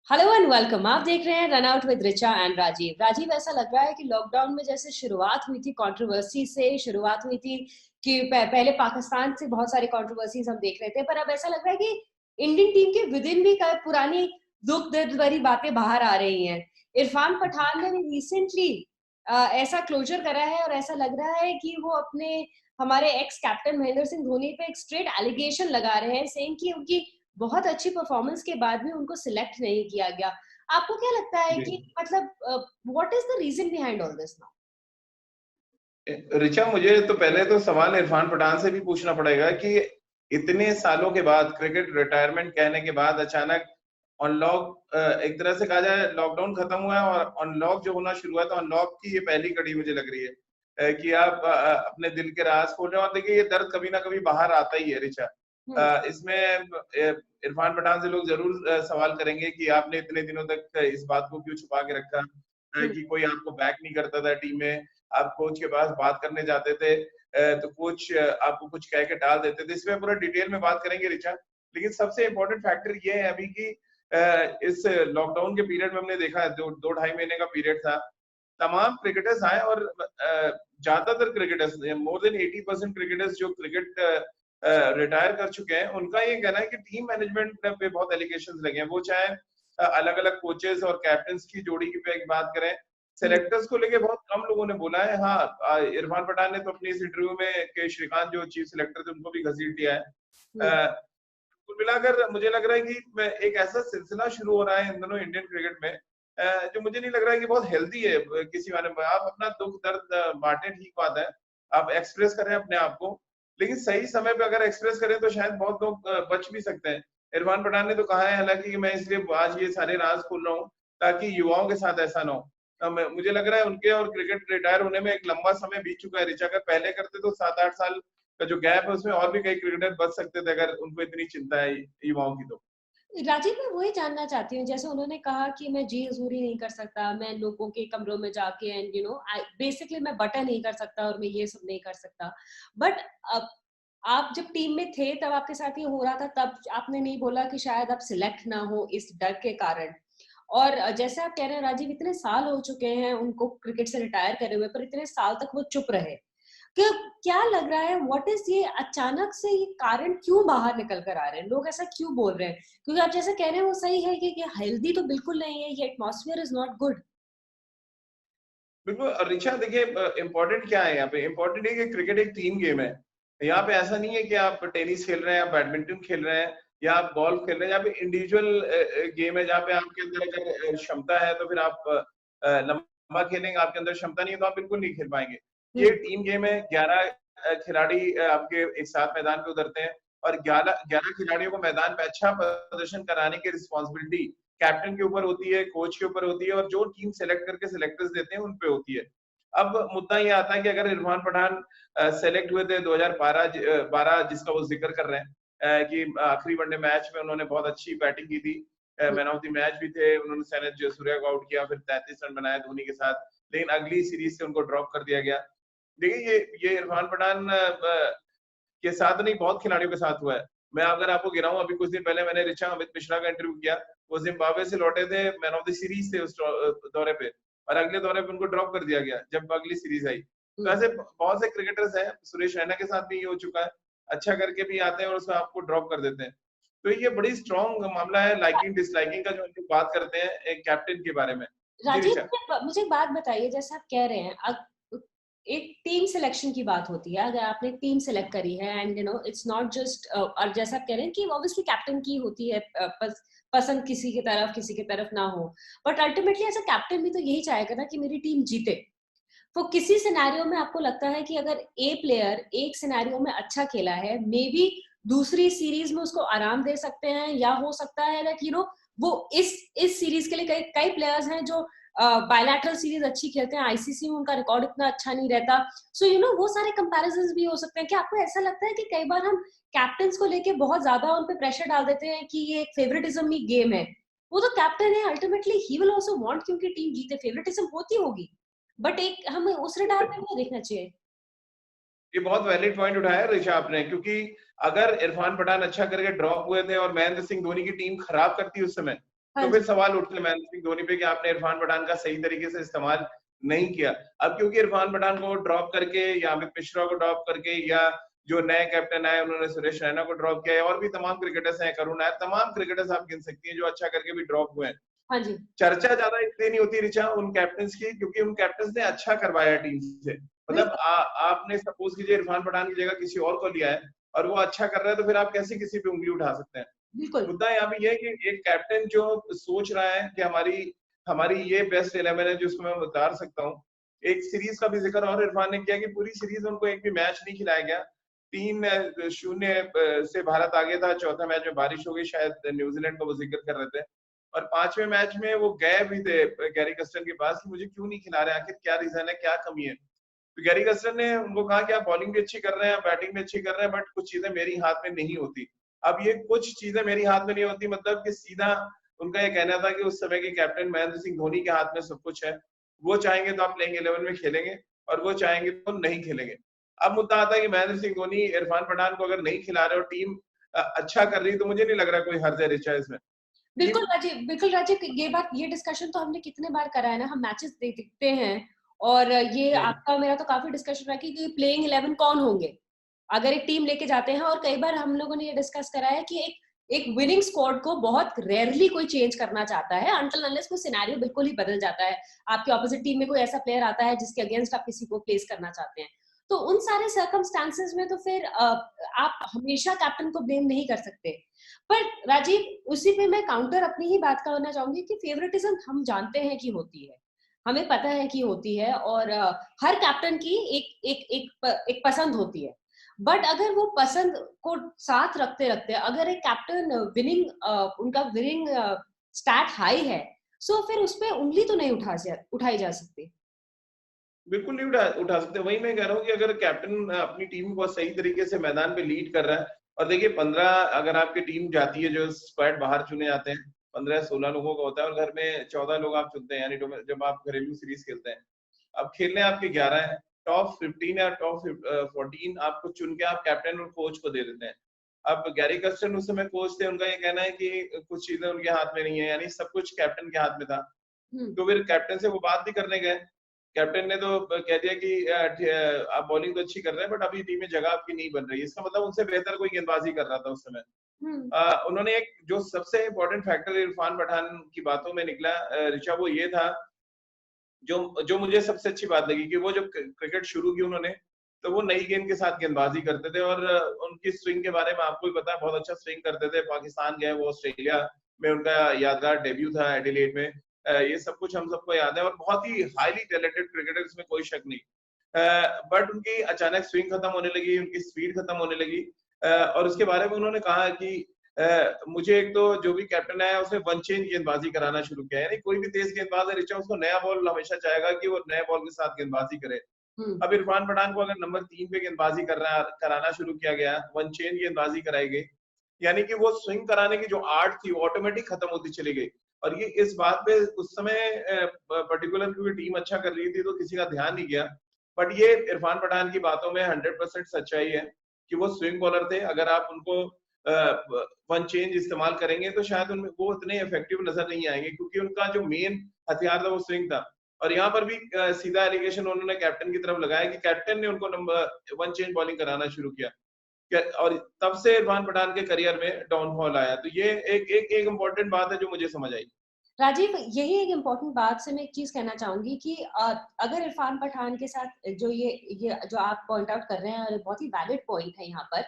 Hello and welcome. आप देख रहे हैं run out with Richa and Rajeev. Rajeev, ऐसा लग रहा है कि लॉकडाउन में जैसे शुरुआत हुई थी कंट्रोवर्सी से, शुरुआत हुई थी कि पहले पाकिस्तान से बहुत सारी कंट्रोवर्सीज हम देख रहे थे, पर अब ऐसा लग रहा है कि इंडियन टीम के विद इन भी पुरानी दुख दर्द भरी बातें बाहर आ रही हैं। इरफान पठान ने भी रिसेंटली ऐसा क्लोजर करा है और ऐसा लग रहा है कि वो अपने हमारे एक्स कैप्टन महेंद्र सिंह धोनी पे एक स्ट्रेट एलिगेशन लगा रहे हैं, सेइंग कि उनकी बहुत अच्छी परफॉर्मेंस के बाद भी उनको सिलेक्ट नहीं किया गया। आपको क्या लगता है जी। कि मतलब what is the reason behind all this now? Richa, मुझे तो पहले तो सवाल इरफान पठान से भी पूछना पड़ेगा कि इतने सालों के बाद, क्रिकेट रिटायरमेंट कहने के बाद अचानक अनलॉक, एक तरह से कहा जाए लॉकडाउन खत्म हुआ है और अनलॉक जो होना शुरू हुआ, तो अनलॉक की ये पहली कड़ी मुझे लग रही है कि आप अपने दिल के राज खोल रहे हो। और देखिए, ये दर्द कभी ना कभी बाहर आता ही है ऋचा। हम्म। इसमें इरफान पठान से लोग जरूर सवाल करेंगे कि आपने इतने दिनों तक इस बात को क्यों छुपा के रखा, हम्म। कि कोई आपको बैक नहीं करता था टीम में। आप कोच के पास बात करने जाते थे तो कोच आपको कुछ कह के टाल देते थे। इसमें पूरा डिटेल में बात करेंगे ऋचा। लेकिन सबसे इम्पोर्टेंट फैक्टर ये है अभी कि इस लॉकडाउन के पीरियड में हमने देखा है, दो दो ढाई महीने का पीरियड था। तमाम क्रिकेटर्स आए और ज्यादातर क्रिकेटर्स, मोर देन 80% क्रिकेटर्स जो क्रिकेट रिटायर कर चुके हैं, उनका ये कहना है कि टीम मैनेजमेंट पे बहुत एलिगेशन लगे हैं। वो चाहे अलग अलग कोचेस और कैप्टन की जोड़ी की पे बात करें, हम्म। सेलेक्टर्स को लेके बहुत कम लोगों ने बोला है। हाँ, इरफान पठान ने तो अपनी इस इंटरव्यू में के श्रीकांत जो चीफ सेलेक्टर थे उनको भी घसीट दिया है। हम्म। कुल मिलाकर मुझे लग रहा है कि एक ऐसा सिलसिला शुरू हो रहा है इन दोनों इंडियन क्रिकेट में, जो मुझे नहीं लग रहा है कि बहुत हेल्दी है। किसी माने में आप अपना दुख दर्द बांटे, ठीक बात है, आप एक्सप्रेस करें अपने आप को, लेकिन सही समय पे अगर एक्सप्रेस करें तो शायद बहुत लोग बच भी सकते हैं। इरफान पठान ने तो कहा है हालांकि कि मैं इसलिए आज ये सारे राज खोल रहा हूँ ताकि युवाओं के साथ ऐसा ना हो। मुझे लग रहा है उनके और क्रिकेट रिटायर होने में एक लंबा समय बीत चुका है ऋचा। अगर पहले करते तो 7-8 साल का जो गैप है उसमें और भी कई क्रिकेटर बच सकते थे, अगर उनको इतनी चिंता है युवाओं की तो। राजीव, मैं वही जानना चाहती हूँ, जैसे उन्होंने कहा कि मैं जी हजूरी नहीं कर सकता, मैं लोगों के कमरों में जाके एंड बेसिकली मैं बटन नहीं कर सकता और मैं ये सब नहीं कर सकता। बट अब आप जब टीम में थे तब आपके साथ ये हो रहा था, तब आपने नहीं बोला कि शायद आप सिलेक्ट ना हो इस डर के कारण। और जैसे आप कह रहे हैं राजीव, इतने साल हो चुके हैं उनको क्रिकेट से रिटायर करे हुए, पर इतने साल तक वो चुप रहे। क्या क्या लग रहा है, व्हाट इज ये अचानक से ये कारण क्यों बाहर निकल कर आ रहे हैं, लोग ऐसा क्यों बोल रहे हैं? क्योंकि आप जैसे कह रहे हैं वो सही है कि हेल्दी तो बिल्कुल नहीं है, ये एटमॉस्फेयर इज नॉट गुड। बिल्कुल। और ऋचा देखिए, इंपॉर्टेंट क्या है यहाँ पे? इंपॉर्टेंट है कि क्रिकेट एक टीम गेम है। यहाँ पे ऐसा नहीं है कि आप टेनिस खेल रहे हैं, आप बैडमिंटन खेल रहे हैं या आप गोल्फ खेल रहे हैं। यहाँ पे इंडिविजुअल गेम है जहाँ पे आपके अंदर अगर क्षमता है तो फिर आप लंबा खेलेंगे, आपके अंदर क्षमता नहीं है तो आप बिल्कुल नहीं खेल पाएंगे। ये हम्म। टीम गेम है। 11 खिलाड़ी आपके एक साथ मैदान पे उतरते हैं और 11 11 खिलाड़ियों को मैदान पे अच्छा प्रदर्शन कराने की रिस्पॉन्सिबिलिटी कैप्टन के ऊपर होती है, कोच के ऊपर होती है और जो टीम सेलेक्ट करके सिलेक्टर्स देते हैं उन पे होती है। अब मुद्दा ये आता है कि अगर इरफान पठान सेलेक्ट हुए थे 2012 जिसका वो जिक्र कर रहे हैं, कि आखिरी वनडे मैच में उन्होंने बहुत अच्छी बैटिंग की थी, मैन ऑफ द मैच भी थे, उन्होंने सैयद जयसूर्या को आउट किया, फिर 33 रन बनाए धोनी के साथ, लेकिन अगली सीरीज से उनको ड्रॉप कर दिया गया। देखिए, ये इरफान पठान के साथ नहीं, बहुत खिलाड़ियों के साथ हुआ है। मैं अगर आपको गिनाऊं, अभी कुछ दिन पहले मैंने ऋचा अमित मिश्रा का इंटरव्यू किया। वो जिम्बाब्वे से लौटे थे, मैन ऑफ द सीरीज थे उस दौरे पे, और अगले दौरे पे उनको ड्रॉप कर दिया गया जब अगली सीरीज आई। तो हम्म। ऐसे बहुत से क्रिकेटर्स हैं। सुरेश रैना के साथ भी ये हो चुका है, अच्छा करके भी आते हैं और उसमें आपको ड्रॉप कर देते हैं। तो ये बड़ी स्ट्रॉन्ग मामला है लाइकिंग डिसलाइकिंग का, जो हम लोग बात करते हैं एक कैप्टन के बारे में। जी राजीव, ऋचा। मुझे एक बात बताइए, जैसे आप कह रहे हैं एक टीम सिलेक्शन की बात होती है, अगर आपने टीम सेलेक्ट करी है एंड इट्स नॉट जस्ट, और जैसा आप कह रहे हैं कि ऑब्वियसली कैप्टन की होती है पसंद किसी की तरफ किसी की तरफ ना हो, but ultimately as a captain भी तो यही चाहेगा ना कि मेरी टीम जीते। तो किसी सिनेरियो में आपको लगता है कि अगर ए प्लेयर एक सिनेरियो में अच्छा खेला है, मे बी दूसरी सीरीज में उसको आराम दे सकते हैं, या हो सकता है दैट वो इस सीरीज के लिए कई कई प्लेयर्स हैं जो बायलैटरल सीरीज अच्छी खेलते हैं, आईसीसी में उनका रिकॉर्ड इतना अच्छा नहीं रहता। सो वो सारे कंपैरिजंस भी हो सकते हैं। क्या आपको ऐसा लगता है कि कई बार हम कैप्टन्स को लेके बहुत ज्यादा उन पे प्रेशर डाल देते हैं कि ये एक फेवरेटिज्म ही गेम है? वो तो कैप्टन है, ultimately he will also want कि उनकी टीम जीते, फेवरेटिज्म होती होगी, बट एक हमें उस रडार पे नहीं देखना चाहिए। ये बहुत वैलिड पॉइंट उठाया ऋषा आपने, क्योंकि अगर इरफान पठान अच्छा करके ड्रॉप हुए थे और महेंद्र सिंह धोनी की टीम खराब करती उस समय, हाँ तो जी। फिर सवाल उठते हैं महेंद्र सिंह धोनी पे कि आपने इरफान पठान का सही तरीके से इस्तेमाल नहीं किया। अब क्योंकि इरफान पठान को ड्रॉप करके या अमित मिश्रा को ड्रॉप करके या जो नए कैप्टन आए उन्होंने सुरेश रैना को ड्रॉप किया और भी तमाम क्रिकेटर्स हैं, करुण नायर, तमाम क्रिकेटर्स आप गिन सकती हैं जो अच्छा करके भी ड्रॉप हुए हैं। हाँ जी। चर्चा ज्यादा इसलिए नहीं होती ऋचा उन कैप्टन्स की, क्योंकि उन कैप्टन्स ने अच्छा करवाया टीम से। मतलब बिल्कुल। आपने सपोज कीजिए इरफान पठान की जगह किसी और को लिया है और वो अच्छा कर रहा है, तो फिर आप कैसे किसी पे उंगली उठा सकते हैं? बिल्कुल। मुद्दा यहाँ पे ये है कि एक कैप्टन जो सोच रहा है कि हमारी हमारी ये बेस्ट 11 है जिसको मैं उतार सकता हूँ। एक सीरीज का भी जिक्र और इरफान ने किया कि पूरी सीरीज उनको एक भी मैच नहीं खिलाया गया। 3-0 से भारत आगे था, चौथा मैच में बारिश हो गई, शायद न्यूजीलैंड का वो जिक्र कर रहे थे। और 5वें मैच में वो गए भी थे गैरी कस्टन के पास कि मुझे क्यों नहीं खिला रहे, आखिर क्या रीजन है, क्या कमी है? तो गैरी कस्टन ने उनको कहा कि आप बॉलिंग भी अच्छी कर रहे हैं, बैटिंग भी अच्छी कर रहे हैं, बट कुछ चीजें मेरी हाथ में नहीं होती। अब ये कुछ चीजें मेरी हाथ में नहीं होती मतलब कि सीधा उनका ये कहना था कि उस समय के कैप्टन महेंद्र सिंह धोनी के हाथ में सब कुछ है। वो चाहेंगे तो आप प्लेइंग 11 में खेलेंगे और वो चाहेंगे तो नहीं खेलेंगे। अब मुद्दा आता है कि महेंद्र सिंह धोनी इरफान पठान को अगर नहीं खिला रहे और टीम अच्छा कर रही है, तो मुझे नहीं लग रहा कोई हर्ज है ऋचा इसमें। बिल्कुल टीम राजीव, बिल्कुल राजीव, ये डिस्कशन तो हमने कितने बार करा है ना, हम मैचेस देखते हैं और ये आपका मेरा तो काफी डिस्कशन रहा कि प्लेइंग 11 कौन होंगे अगर एक टीम लेके जाते हैं। और कई बार हम लोगों ने ये डिस्कस करा है कि एक विनिंग स्क्वाड को बहुत रेयरली कोई चेंज करना चाहता है अनटिल अनलेस कोई सिनेरियो बिल्कुल ही बदल जाता है, आपके ऑपोजिट टीम में कोई ऐसा प्लेयर आता है जिसके अगेंस्ट आप किसी को प्लेस करना चाहते हैं। तो उन सारे सर्कमस्टांसेस में तो फिर आप हमेशा कैप्टन को ब्लेम नहीं कर सकते। पर राजीव, उसी पे मैं काउंटर अपनी ही बात करना चाहूंगी कि फेवरेटिज्म हम जानते हैं कि होती है, हमें पता है कि होती है और हर कैप्टन की एक पसंद होती है। बट अगर वो पसंद को साथ रखते रखते अगर एक कैप्टन उनका विनिंग स्टैट हाई है, सो फिर उस पे उंगली तो नहीं उठाई जा सकती। बिल्कुल नहीं उठा सकते। वही मैं कह रहा हूँ कि अगर कैप्टन अपनी टीम को सही तरीके से मैदान पे लीड कर रहा है और देखिए 15 अगर आपकी टीम जाती है, जो स्क्वाड बाहर चुने जाते हैं 15-16 लोगों का होता है और घर में 14 लोग आप चुनते हैं, यानी जब आप घरेलू सीरीज खेलते हैं। अब खेलने आपके 11 हैं, टॉप 15 या टॉप 14 आपको चुन के आप कैप्टन और कोच को दे देते हैं। अब गैरी कर्स्टन उस समय कोच थे, उनका ये कहना है कि कुछ चीजें उनके हाथ में नहीं है, यानी सब कुछ कैप्टन के हाथ में था। तो फिर कैप्टन से वो बात भी करने गए। कैप्टन ने तो कह दिया कि आप बॉलिंग तो अच्छी कर रहे हैं बट अभी टीम में जगह आपकी नहीं बन रही है। इसका मतलब उनसे बेहतर कोई गेंदबाजी कर रहा था उस समय। हम्म। उन्होंने एक जो सबसे इम्पोर्टेंट फैक्टर इरफान पठान की बातों में निकला ऋचा, वो ये था जो जो मुझे सबसे अच्छी बात लगी कि वो जब क्रिकेट शुरू की उन्होंने, तो वो नई गेंद के साथ गेंदबाजी करते थे और उनकी स्विंग के बारे में आपको भी पता है, बहुत अच्छा स्विंग करते थे। पाकिस्तान गए वो, ऑस्ट्रेलिया में उनका यादगार डेब्यू था एडिलेड में। ये सब कुछ हम सबको याद है और बहुत ही हाईली टैलेंटेड क्रिकेटर, इसमें कोई शक नहीं। बट उनकी अचानक स्विंग खत्म होने लगी, उनकी स्पीड खत्म होने लगी और उसके बारे में उन्होंने कहा कि मुझे एक तो जो भी कैप्टन आया उसने वन चेंज गेंदबाजी कराना शुरू किया, यानी कोई भी तेज गेंदबाज है ऋचा, उसको नया बॉल हमेशा चाहेगा कि वो नए बॉल के साथ गेंदबाजी करे। हम्म। अब इरफान पठान को अगर नंबर 3 पे गेंदबाजी कराना शुरू किया गया, वन चेंज गेंदबाजी कराई गई, यानी कि वो स्विंग कराने की जो आर्ट थी वो ऑटोमेटिक खत्म होती चली गई। और ये इस बात पे उस समय पर्टिकुलर क्योंकि टीम अच्छा कर रही थी तो किसी का ध्यान नहीं गया। बट ये इरफान पठान की बातों में 100% सच्चाई है कि वो स्विंग बॉलर थे। अगर आप उनको वन चेंज इस्तेमाल करेंगे तो शायद उनमें वो उतने इफेक्टिव नजर नहीं आएंगे, क्योंकि उनका जो मेन हथियार था वो स्विंग था। और यहाँ पर भी सीधा एलिगेशन उन्होंने कैप्टन की तरफ लगाया कि कैप्टन ने उनको नंबर वन चेंज बॉलिंग कराना शुरू किया और तब से इरफान पठान के करियर में डाउनफॉल आया। तो ये एक इम्पोर्टेंट बात है जो मुझे समझ आई। राजीव, यही एक इम्पोर्टेंट बात से मैं एक चीज कहना चाहूंगी कि अगर इरफान पठान के साथ जो ये जो आप पॉइंट आउट कर रहे हैं, और बहुत ही वैलिड पॉइंट है यहाँ पर,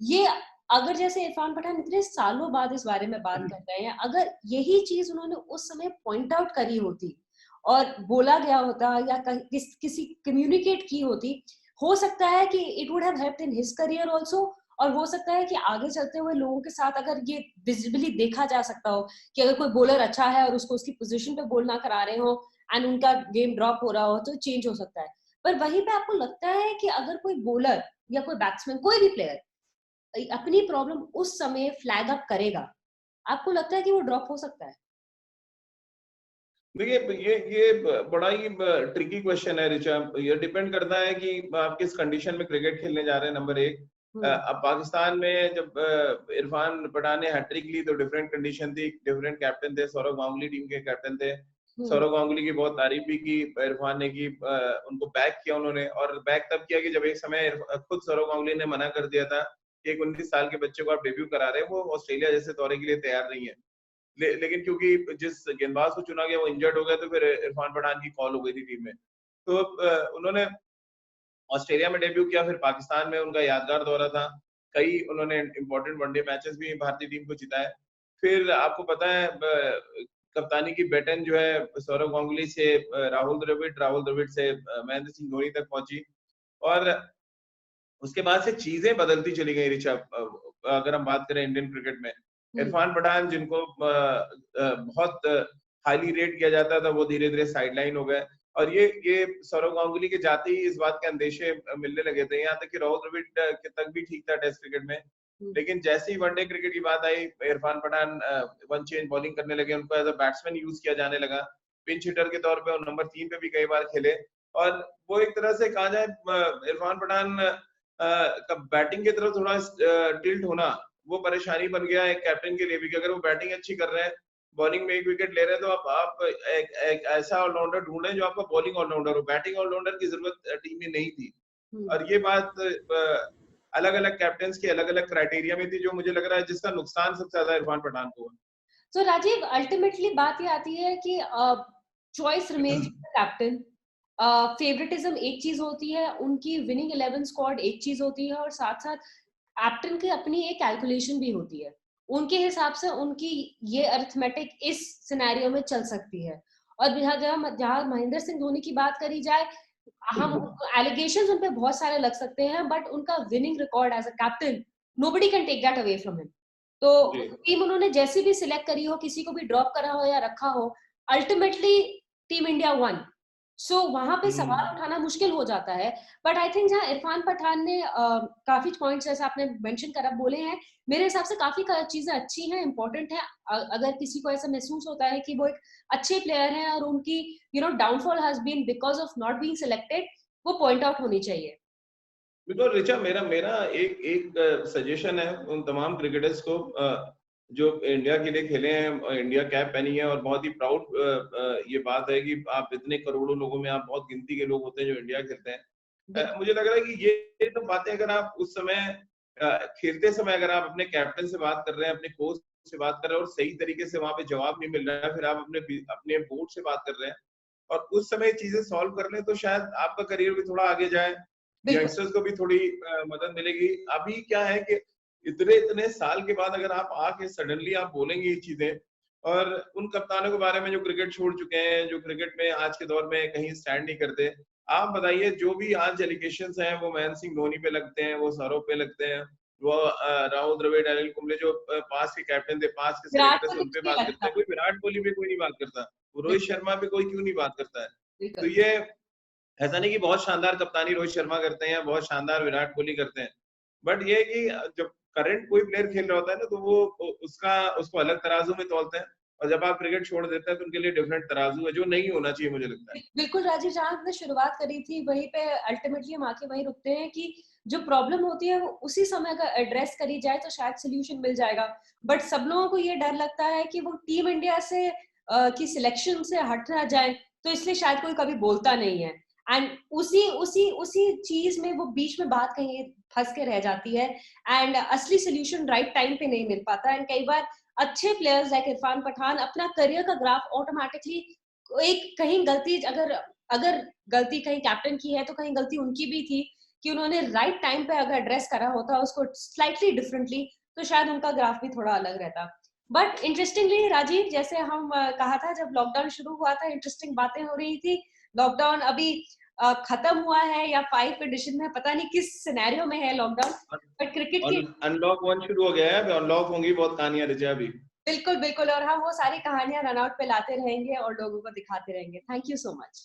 ये अगर जैसे इरफान पठान इतने सालों बाद इस बारे में बात कर रहे हैं, अगर यही चीज उन्होंने उस समय पॉइंट आउट करी होती और बोला गया होता या किसी कम्युनिकेट की होती, हो सकता है कि it would have helped in his career also. और हो सकता है कि आगे चलते हुए लोगों के साथ अगर ये विजिबली देखा जा सकता हो कि अगर कोई बॉलर अच्छा है और उसको उसकी पोजीशन पे बॉल ना करा रहे हो एंड उनका गेम ड्रॉप हो रहा हो, तो चेंज हो सकता है। पर वहीं पे आपको लगता है कि अगर कोई बॉलर या कोई बैट्समैन, कोई भी प्लेयर अपनी प्रॉब्लम उस समय फ्लैग अप करेगा, आपको लगता है कि वो ड्रॉप हो सकता है? देखिए ये बड़ा ही ट्रिकी क्वेश्चन है ऋचा। ये डिपेंड करता है कि आप किस कंडीशन में क्रिकेट खेलने जा रहे हैं, नंबर एक। अब पाकिस्तान में जब इरफान पठान ने हैट्रिक ली तो डिफरेंट कंडीशन थी, डिफरेंट कैप्टन थे, सौरव गांगुली टीम के कैप्टन थे। सौरव गांगुली की बहुत तारीफ भी की इरफान ने की, उनको बैक किया उन्होंने, और बैक तब किया कि जब एक समय खुद सौरव गांगुली ने मना कर दिया था कि एक 19 साल के बच्चे को आप डेब्यू करा रहे हैं, वो ऑस्ट्रेलिया जैसे दौरे के लिए तैयार नहीं है। लेकिन क्योंकि जिस गेंदबाज को चुना गया वो इंजर्ड हो गया, तो फिर इरफान पठान की कॉल हो गई थी टीम में। तो उन्होंने ऑस्ट्रेलिया में डेब्यू किया, फिर पाकिस्तान में उनका यादगार दौरा था, कई उन्होंने इंपॉर्टेंट वनडे मैचेस भी भारतीय टीम को जिताए। फिर आपको पता है कप्तानी की बैटन जो है सौरव गांगुली से राहुल द्रविड़ से महेंद्र सिंह धोनी तक पहुंची, और उसके बाद से चीजें बदलती चली गई ऋचा। अगर हम बात करें इंडियन क्रिकेट में, इरफान पठान जिनको बहुत हाईली रेट किया जाता था, वो धीरे धीरे साइडलाइन हो गए, और ये सौरव गांगुली के जाते ही इस बात के अंदेशे मिलने लगे थे। यहाँ तक कि राहुल द्रविड़ के तक भी ठीक था टेस्ट क्रिकेट में, लेकिन जैसे ही वनडे क्रिकेट की बात आई, Irfan Pathan one change bowling करने लगे, उनको एज अ बैट्समैन यूज किया जाने लगा, पिंच हिटर के तौर पे और नंबर 3 पे भी कई बार खेले। और वो एक तरह से कहा जाए इरफान पठान का बैटिंग की तरफ थोड़ा टिल्ट होना वो परेशानी बन गया एक कैप्टन के लिए भी, कि अगर वो बैटिंग अच्छी कर रहे हैं, बॉलिंग में एक विकेट ले रहे हैं, तो आप एक ऐसा ऑलराउंडर ढूंढें जो आपका बॉलिंग ऑलराउंडर हो। बैटिंग ऑलराउंडर की जरूरत टीम में नहीं थी, और ये बात अलग अलग कैप्टन की अलग अलग क्राइटेरिया में थी, जो मुझे लग रहा है जिसका नुकसान सबसे ज्यादा इरफान पठान को है। तो राजीव, अल्टीमेटली बात ये आती है कि चॉइस रिमेन्स कैप्टन, फेवरेटिज्म एक चीज होती है, उनकी विनिंग 11 स्क्वाड एक चीज होती है, और साथ साथ कैप्टन की अपनी एक कैलकुलेशन भी होती है। उनके हिसाब से उनकी ये अरिथमेटिक इस सिनेरियो में चल सकती है। और जहां महेंद्र सिंह धोनी की बात करी जाए, हम एलिगेशंस उन पे बहुत सारे लग सकते हैं, बट उनका winning record as a captain nobody can take that away from him. तो टीम उन्होंने जैसी भी सिलेक्ट करी हो, किसी को भी ड्रॉप करा हो या रखा हो, अल्टीमेटली टीम इंडिया वन। सो वहां पे सवाल उठाना मुश्किल हो जाता है। बट आई थिंक जहाँ इरफान पठान ने काफी पॉइंट्स जैसे आपने मेंशन करा बोले हैं, मेरे हिसाब से काफी चीजें अच्छी हैं, इंपॉर्टेंट है। अगर किसी को ऐसा महसूस होता है कि वो एक अच्छे प्लेयर हैं और उनकी downfall has been because of not being selected, वो पॉइंट आउट होनी चाहिए। बिल्कुल ऋचा, मेरा मेरा एक सजेशन है उन तमाम क्रिकेटर्स को जो इंडिया के लिए खेले हैं, इंडिया कैप पहनी है, और बहुत ही प्राउड ये बात है कि आप इतने करोड़ों लोगों में आप बहुत गिनती के लोग होते हैं जो इंडिया खेलते हैं। मुझे लग रहा है कि ये तो बातें अगर आप उस समय खेलते समय अगर आप अपने कैप्टन से बात कर रहे हैं, अपने कोच से बात कर रहे हैं, और सही तरीके से वहां पे जवाब नहीं मिल रहा है, फिर आप अपने बोर्ड से बात कर रहे हैं और उस समय चीजें सॉल्व कर लें, तो शायद आपका करियर भी थोड़ा आगे जाए, यंगस्टर्स को भी थोड़ी मदद मिलेगी। अभी क्या है कि इतने साल के बाद अगर आप आके सडनली आप बोलेंगे ये चीजें, और उन कप्तानों के बारे में जो क्रिकेट छोड़ चुके हैं, जो क्रिकेट में आज के दौर में कहीं स्टैंड नहीं करते, आप बताइए जो भी आज एलिगेशंस हैं वो महेंद्र सिंह धोनी पे लगते हैं, वो सौरव पे लगते हैं, वो राहुल द्रविड़, अनिल कुंबले जो पास के कैप्टन थे, पास के सिलेक्टर्स, उन पे बात करते हैं। कोई विराट कोहली पे कोई नहीं बात करता, रोहित शर्मा पे कोई क्यों नहीं बात करता है? तो ये ऐसा नहीं कि बहुत शानदार कप्तानी रोहित शर्मा करते हैं, बहुत शानदार विराट कोहली करते हैं, बट ये है कि जब करंट कोई प्लेयर खेल रहा होता है ना, तो वो उसको अलग तराजू में तोलते हैं, और जब आप क्रिकेट छोड़ देते हैं तो उनके लिए डिफरेंट तराजू है, जो नहीं होना चाहिए मुझे लगता है। बिल्कुल राजीव, जहाँ आपने शुरुआत करी थी वहीं पे अल्टीमेटली हम आके वहीं रुकते हैं कि जो प्रॉब्लम होती है वो उसी समय अगर एड्रेस करी जाए तो शायद सोल्यूशन मिल जाएगा। बट सब लोगों को ये डर लगता है कि वो टीम इंडिया से की सिलेक्शन से हट ना जाए, तो इसलिए शायद कोई कभी बोलता नहीं है। एंड उसी उसी उसी चीज में वो बीच में बात कहीं फंस के रह जाती है, एंड असली सोल्यूशन राइट टाइम पे नहीं मिल पाता। एंड कई बार अच्छे प्लेयर्स लाइक इरफान पठान अपना करियर का ग्राफ ऑटोमेटिकली एक कहीं गलती, अगर गलती कहीं कैप्टन की है तो कहीं गलती उनकी भी थी कि उन्होंने राइट टाइम पे अगर एड्रेस करा होता उसको स्लाइटली डिफरेंटली, तो शायद उनका ग्राफ भी थोड़ा अलग रहता। बट इंटरेस्टिंगली राजीव, जैसे हम कहा था जब लॉकडाउन शुरू हुआ था, इंटरेस्टिंग बातें हो रही थी। लॉकडाउन अभी खत्म हुआ है या 5 एडिशन में, पता नहीं किस सिनेरियो में है लॉकडाउन, बट क्रिकेट की अनलॉक 1 शुरू हो गया है, अनलॉक होंगी बहुत कहानियां रचा अभी। बिल्कुल बिल्कुल, और हम वो सारी कहानियां रन आउट पे लाते रहेंगे और लोगों को दिखाते रहेंगे। Thank you so much.